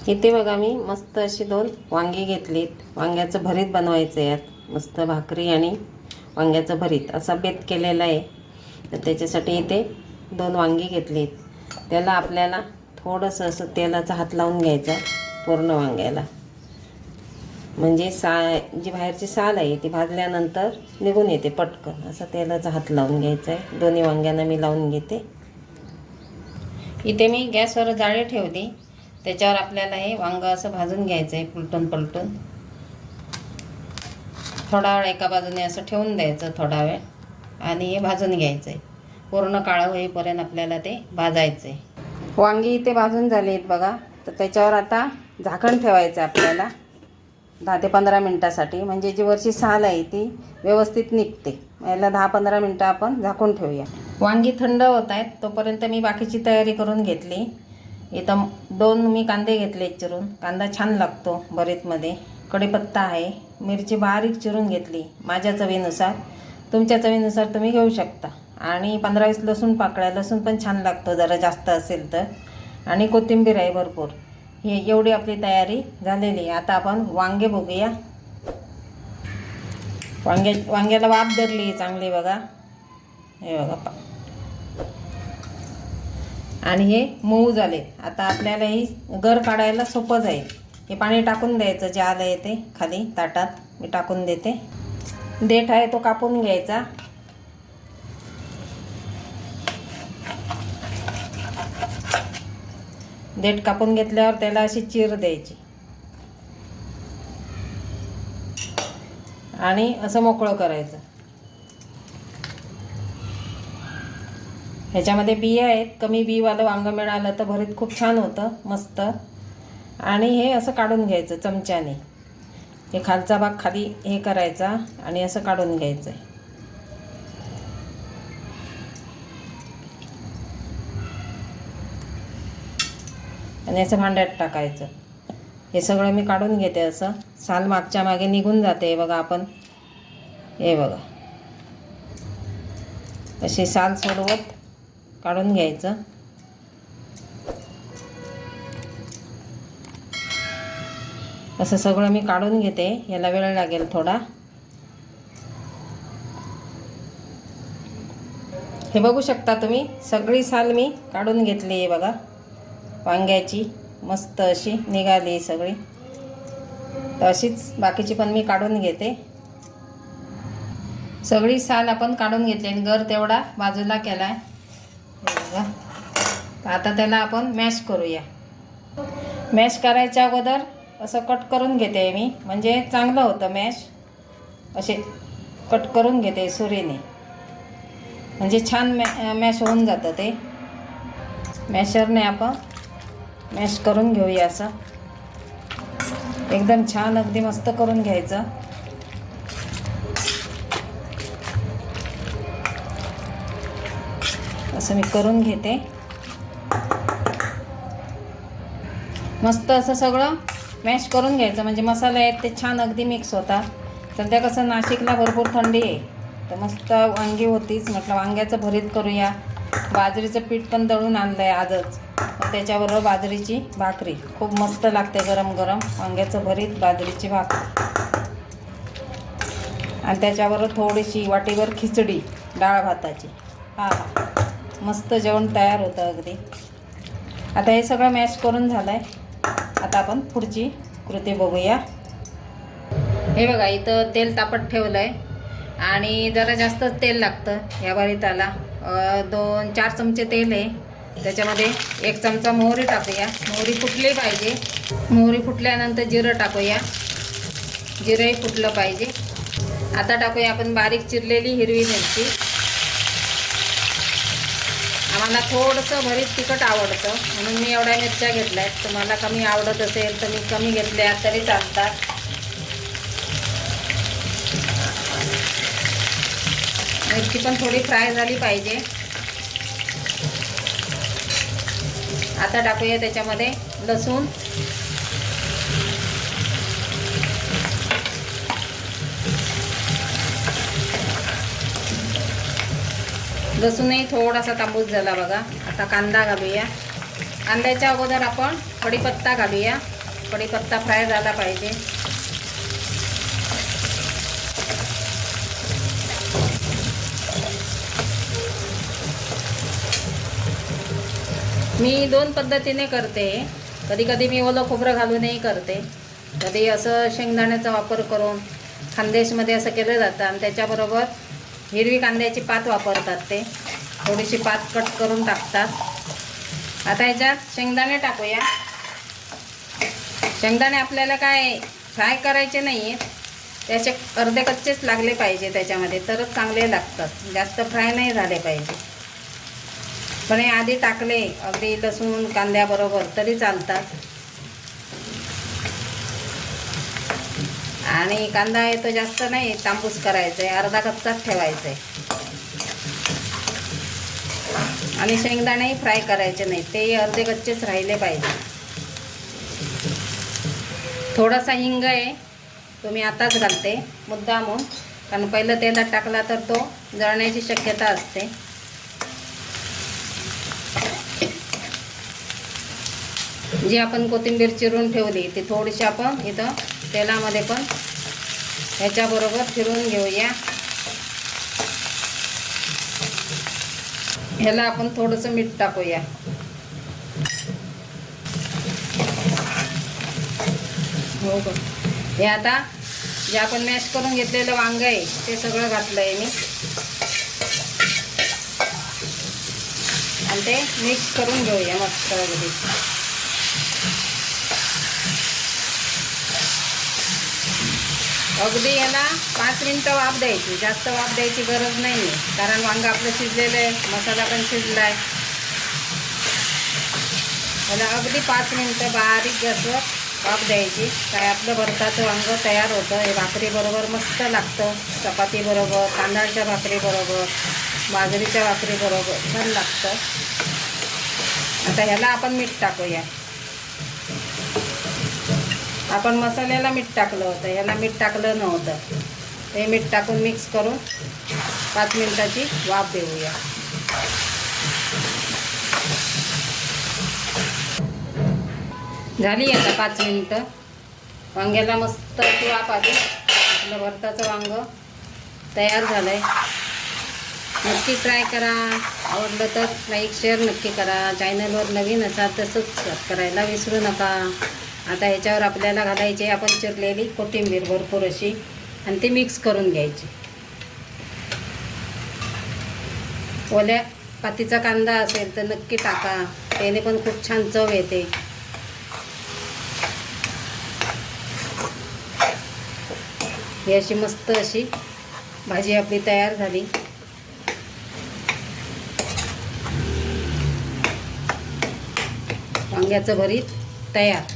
इथे बघा मी मस्त अशी 2 वांगी घेतलीत. वांग्याचं भरीत बनवायचं आहे. यात मस्त भाकरी आणि वांग्याचं भरीत असा बेत केलेला आहे. तर त्याच्यासाठी इथे 2 वांगी घेतलीत. त्याला आपल्याला थोडंसं असं तेलाचा हात लावून घ्यायचा पूर्ण वांग्याला, म्हणजे जी बाहेरची साल आहे ती भाजल्यानंतर निघून येते पटकन. असा तेलाचा हात लावून घ्यायचा आहे. दोन्ही वांग्यांना मी लावून घेते. इथे मी गॅसवर जाळी ठेवली. त्याच्यावर आपल्याला हे वांगं असं भाजून घ्यायचं आहे पलटून पलटून. थोडा वेळ एका बाजूने असं ठेवून द्यायचं थोडा वेळ, आणि हे भाजून घ्यायचं आहे. पूर्ण काळं होईपर्यंत आपल्याला ते भाजायचं आहे. वांगी इथे भाजून झाली आहेत बघा. तर त्याच्यावर आता झाकण ठेवायचं आहे आपल्याला 10 ते 15 मिनटासाठी, म्हणजे जी वरची साल आहे ती व्यवस्थित निघते. याला 10-15 मिनटं आपण झाकून ठेवूया. वांगी थंड होत आहेत तोपर्यंत मी बाकीची तयारी करून घेतली. इथं 2 मी कांदे घेतले चिरून. कांदा छान लागतो भरीतमध्ये. कढीपत्ता आहे. मिरची बारीक चिरून घेतली माझ्या चवीनुसार. तुमच्या चवीनुसार तुम्ही घेऊ शकता. आणि 15-20 लसूण पाकळ्या. लसूण पण छान लागतो जरा जास्त असेल तर. आणि कोथिंबीर आहे भरपूर. हे एवढी आपली तयारी झालेली आहे. आता आपण वांगे बघूया. वांग्याला वाफ धरली चांगली बघा. हे बघा, आणि हे मऊ झाले. आता आपल्याला ही गर काढायला सोपं जाईल. हे पाणी टाकून द्यायचं जे आलं आहे ते खाली ताटात मी टाकून देते. देठ आहे तो कापून घ्यायचा. देठ कापून घेतल्यावर त्याला अशी चीर द्यायची आणि असं मोकळं करायचं. ह्याच्यामध्ये बिया आहेत. कमी बीवालं वांगं मिळालं तर भरीत खूप छान होतं मस्त. आणि हे असं काढून घ्यायचं चमच्याने. हे खालचा भाग खाली हे करायचा आणि असं काढून घ्यायचं. आणि असं भांड्यात टाकायचं. हे सगळं मी काढून घेते. असं साल मागच्या मागे निघून जाते बघा. आपण हे बघा अशी साल सोडवत काढून घ्यायचं. असं सगळं मी काढून घेते. याला वेळ लागेल थोडा. हे बघू शकता तुम्ही, सगळी साल मी काढून घेतली आहे बघा. वांग्याची मस्त अशी निघाली सगळी. तर अशीच बाकीची पण मी काढून घेते. सगळी साल आपण काढून घेतली आणि गर तेवढा बाजूला केला आहे बघा. तर आता त्याला आपण मॅश करूया. मॅश करायच्या अगोदर असं कट करून घेते मी, म्हणजे चांगलं होतं मॅश. असे कट करून घेते सुरीने, म्हणजे छान मॅश होऊन जातं ते. मॅशरने आपण मॅश करून घेऊया. असं एकदम छान अगदी मस्त करून घ्यायचं. असं मी करून घेते. मस्त असं सगळं मॅश करून घ्यायचं, म्हणजे मसाले आहेत ते छान अगदी मिक्स होतात. सध्या कसं नाशिकला भरपूर थंडी आहे, तर मस्त वांगी होतीच. म्हटलं वांग्याचं भरीत करूया. बाजरीचं पीठ पण दळून आणलं आहे आजच. त्याच्याबरोबर बाजरीची भाकरी खूप मस्त लागते गरम गरम. वांग्याचं भरीत, बाजरीची भाकरी, आणि त्याच्याबरोबर थोडीशी वाटीभर खिचडी डाळ भाताची. हा, मस्त जेवण तयार होतं अगदी. आता हे सगळं मॅश करून झालं आहे. आता आपण पुढची कृती बघूया. हे बघा, इथं तेल तापत ठेवलं आहे आणि जरा जास्तच तेल लागतं ह्या भरीताला. 2-4 चमचे तेल आहे. त्याच्यामध्ये 1 चमचा मोहरी टाकूया. मोहरी फुटली पाहिजे. मोहरी फुटल्यानंतर जिरं टाकूया. जिरंही फुटलं पाहिजे. आता टाकूया आपण बारीक चिरलेली हिरवी मिरची. आम्हाला थोडंसं भरीत तिखट आवडतं म्हणून मी एवढ्या मिरच्या घेतल्या आहेत. तुम्हाला कमी आवडत असेल तर मी कमी घेतल्या तरी चालतात. मिरची पण थोडी फ्राय झाली पाहिजे. आता टाकूया त्याच्यामध्ये लसूण. लसूणही थोडासा तांबूस झाला बघा. आता कांदा घालूया. कांद्याच्या अगोदर आपण कढीपत्ता घालूया. कढीपत्ता फ्राय झाला पाहिजे. मी 2 पद्धतीने करते. कधी कधी मी ओलं खोबरं घालूनही करते. कधी असं शेंगदाण्याचा वापर करून खानदेशमध्ये असं केलं जातं आणि त्याच्याबरोबर हिरवी कांद्याची पात वापरतात. ते थोडीशी पात कट करून टाकतात. आता ह्याच्यात शेंगदाणे टाकूया. शेंगदाणे आपल्याला काय फ्राय करायचे नाही आहेत, त्याचे अर्धे कच्चेच लागले पाहिजे त्याच्यामध्ये, तरच चांगले लागतात. जास्त फ्राय नाही झाले पाहिजे. पण हे आधी टाकले अगदी लसूण कांद्याबरोबर तरी चालतात. आणि कांदा आहे तो जास्त नाही तांबूस करायचा आहे, अर्धा कच्चाच ठेवायचा आहे. आणि शेंगदाणेही फ्राय करायचे नाही, ते अर्धे कच्चेच राहिले पाहिजे. थोडासा हिंग आहे तो मी आताच घालते मुद्दामून, कारण पहिलं तेलात टाकला तर तो जळण्याची शक्यता असते. जी आपण कोथिंबीर चिरून ठेवली ती थोडीशी आपण इथं तेलामध्ये पण ह्याच्याबरोबर फिरून घेऊया. ह्याला आपण थोडंसं मीठ टाकूया. हो का. हे आता जे आपण मॅश करून घेतलेलं वांग आहे ते सगळं घातलं आहे मी आणि ते मिक्स करून घेऊया मस्त अगदी. अगदी याला 5 मिनटं वाफ द्यायची, जास्त वाफ द्यायची गरज नाही आहे, कारण वांगं आपलं शिजलेलं आहे, मसाला पण शिजला आहे. याला अगदी 5 मिनटं बारीक गॅसवर वाफ द्यायची. काय आपलं भरताचं वांगं तयार होतं. हे भाकरीबरोबर मस्त लागतं, चपातीबरोबर, तांदळाच्या भाकरीबरोबर, बाजरीच्या भाकरीबरोबर छान लागतं. आता ह्याला आपण मीठ टाकूया. आपण मसाल्याला मीठ टाकलं होतं, ह्याला मीठ टाकलं नव्हतं. हे मीठ टाकून मिक्स करून 5 मिनटाची वाफ देऊया. झाली आता 5 मिनटं. वांग्याला मस्त अशी वाफ आली. आपलं भरताचं वांगं तयार झालं आहे. नक्की ट्राय करा. आवडलं तर लाईक शेअर नक्की करा. चॅनलवर नवीन असाल तर सबस्क्राईब करायला विसरू नका. आता ह्याच्यावर आपल्याला घालायची आपण चिरलेली कोथिंबीर भरपूर अशी आणि ती मिक्स करून घ्यायची. ओल्या पातीचा कांदा असेल तर नक्की टाका, त्याने पण खूप छान चव येते. ही अशी मस्त अशी भाजी आपली तयार झाली. वांग्याचं भरीत तयार.